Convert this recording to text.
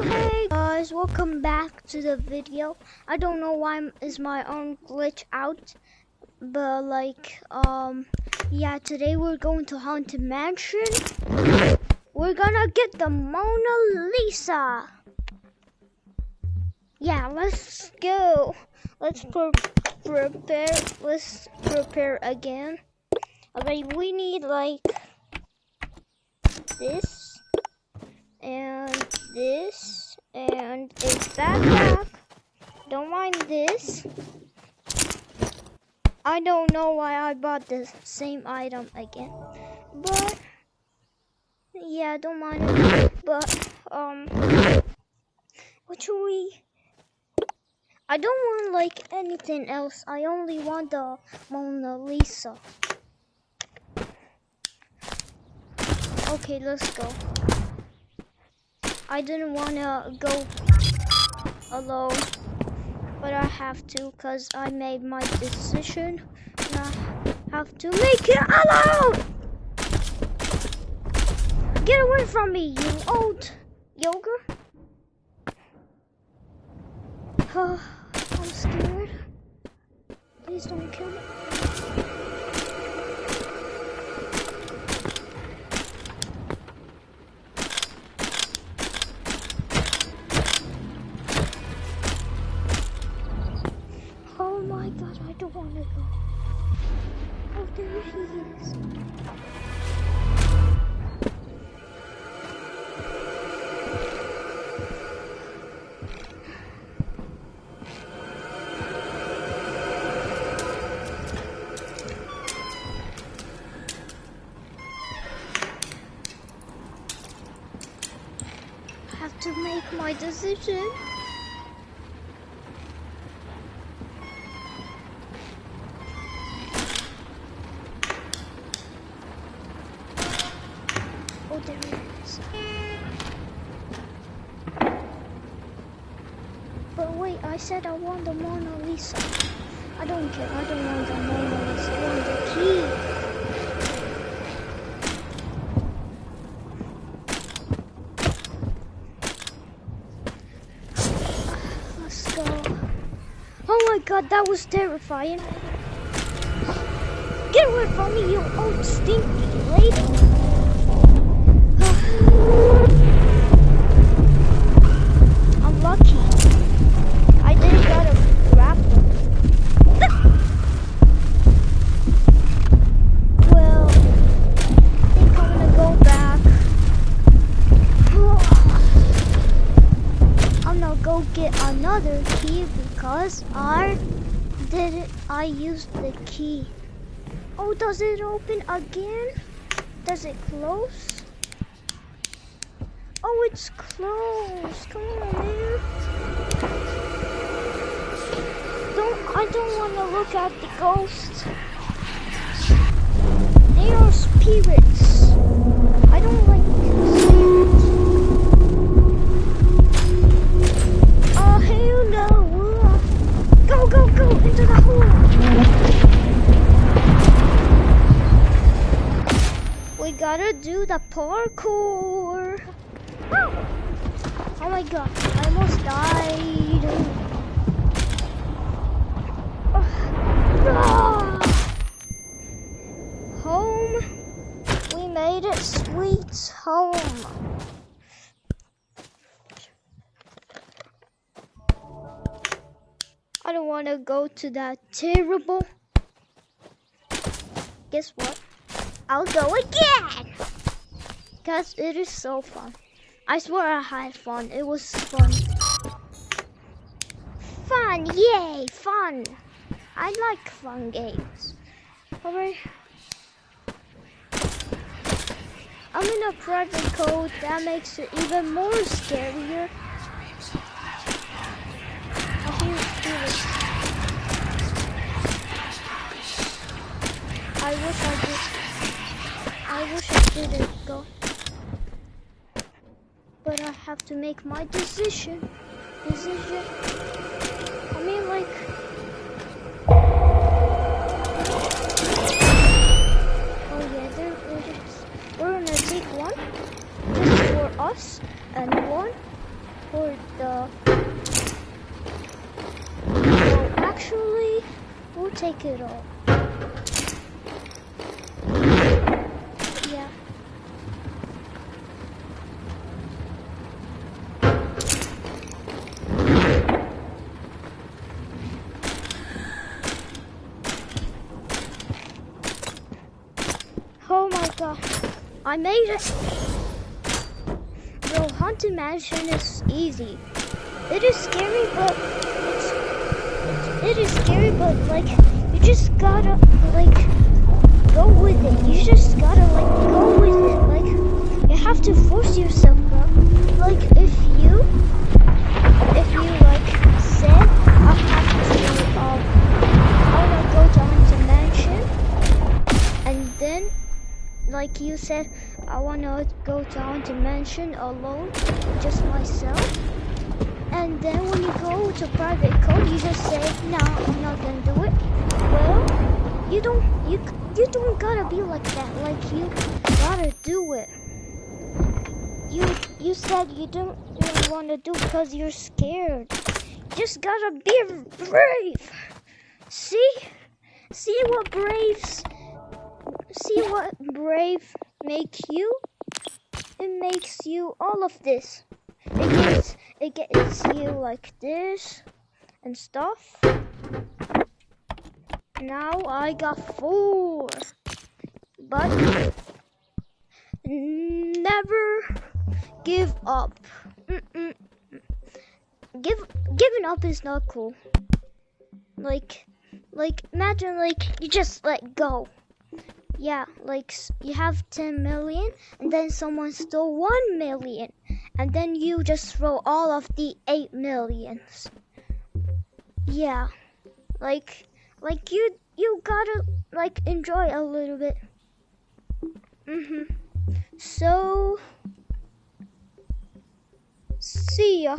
Hey guys, welcome back to the video. I don't know why is my own glitch out, but yeah, today we're going to Haunted Mansion. We're gonna get the Mona Lisa. Yeah, let's go. Let's prepare. Let's prepare again. Okay, we need like this and this and a backpack. Don't mind this. I don't know why I bought the same item again, but yeah, don't mind it. But what should we? I don't want like anything else. I only want the Mona Lisa. Okay, let's go. I didn't want to go alone, but I have to because I made my decision and I have to make it alone. Get away from me, you old yoga. I'm scared. Please don't kill me. Oh my god, I don't want to go. Oh, there he is. I have to make my decision. Oh, there it is. But wait, I said I want the Mona Lisa. I don't care. I don't want the Mona Lisa. I want the key. Let's go. Oh my god, that was terrifying. Get away from me, you old stinky lady. I'm lucky. I didn't gotta grab them. Well, I think I'm gonna go back. I'm gonna go get another key because I used the key. Oh, does it open again? Does it close? Oh, it's closed. Come on, man. I don't want to look at the ghosts. They are spirits. I don't like spirits. Oh, hell no. Go, go, go into the hole. We gotta do the parkour. Oh my god, I almost died. Home. We made it, sweet home. I don't want to go to that terrible. Guess what? I'll go again. Because it is so fun. I swear I had fun. It was fun. Fun, yay, fun. I like fun games. Alright. I'm in a private code that makes it even more scarier. I hear spirits. I wish I didn't go. But I have to make my decision. I mean, like. Oh yeah, there it is. We're gonna take one just for us and one for the... Well, actually, we'll take it all. Yeah. Oh my god, I made it! Bro, Haunted Mansion is easy. It is scary, but it is scary, but like you just gotta like go with it. You just gotta like go with it. Like you have to force yourself, bro. Like if you like said I wanna go to Haunted Mansion, and then like you said, I wanna go to Haunted Mansion alone, just myself. And then when you go to private code, you just say, "No, I'm not gonna do it." Well, you don't gotta be like that. Like you gotta do it. You said you don't want to do because you're scared. You just gotta be brave. See what brave make you? It makes you all of this. It gets you like this and stuff. Now I got 4. But never give up. Giving up is not cool. Like imagine like you just let go. Yeah, like you have 10 million and then someone stole 1 million and then you just throw all of the 8 millions. Yeah, like you gotta like enjoy a little bit. So see ya.